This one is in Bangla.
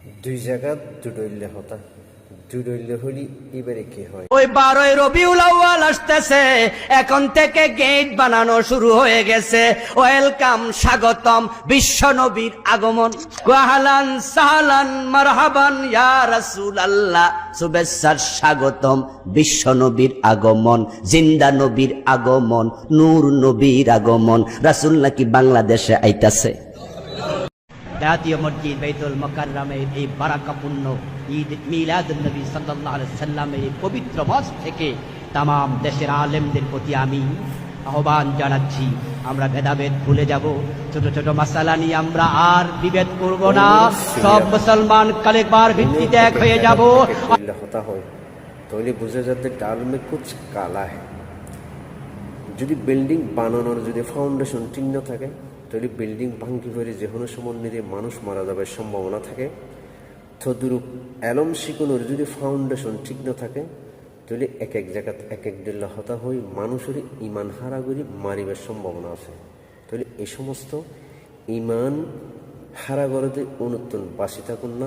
দুই জায়গা দুডইলে হতা দুডইলে হলি এবারে কি হয়? ওই 12 রবিউল আউয়াল আসতেছে, এখন থেকে গেট বানানো শুরু হয়ে গেছে। ওয়েলকাম, স্বাগতম, বিশ্ব নবীর আগমন। আহলান সাহলান মারহাবান ইয়া রাসূলুল্লাহ, শুভেচ্ছার স্বাগতম, বিশ্ব নবীর আগমন, জিন্দা নবীর আগমন, নূর নবীর আগমন। রাসূল নাকি বাংলাদেশে আইতাছে। জাতীয় মসজিদ বাইতুল মুকাররমের এই বারাকাপূর্ণ ঈদ মিলাদুন নবী সাল্লাল্লাহু আলাইহি সাল্লামের এই পবিত্র মাস থেকে তামাম দেশের আলেমদের প্রতি আমি আহ্বান জানাচ্ছি, আমরা ভেদাভেদ ভুলে যাব। ছোট ছোট মাসালা নিয়ে আমরা আর বিভেদ করব না। সব মুসলমান কালেকবার ভিত্তিতে এক হয়ে যাব। হতা হয় তাহলে বোঝা যাচ্ছে ডাল মে কুছ কালা है। যদি বিল্ডিং বানানোর যদি ফাউন্ডেশন ঠিক না থাকে তাহলে বিল্ডিং ভাঙ্গি করে যে কোনো সমন্বিতে মানুষ মারা যাবার সম্ভাবনা থাকে। তদ্রূপ এলম শিকোনোর যদি ফাউন্ডেশন ঠিক না থাকে তাহলে এক এক জায়গাত এক এক দিল্লা হতা হয়ে মানুষের ইমান হারা করে মারিবার সম্ভাবনা আছে। তাহলে এই সমস্ত ইমান হারা গড়তে অনুত্তন বাসি থাকুন না।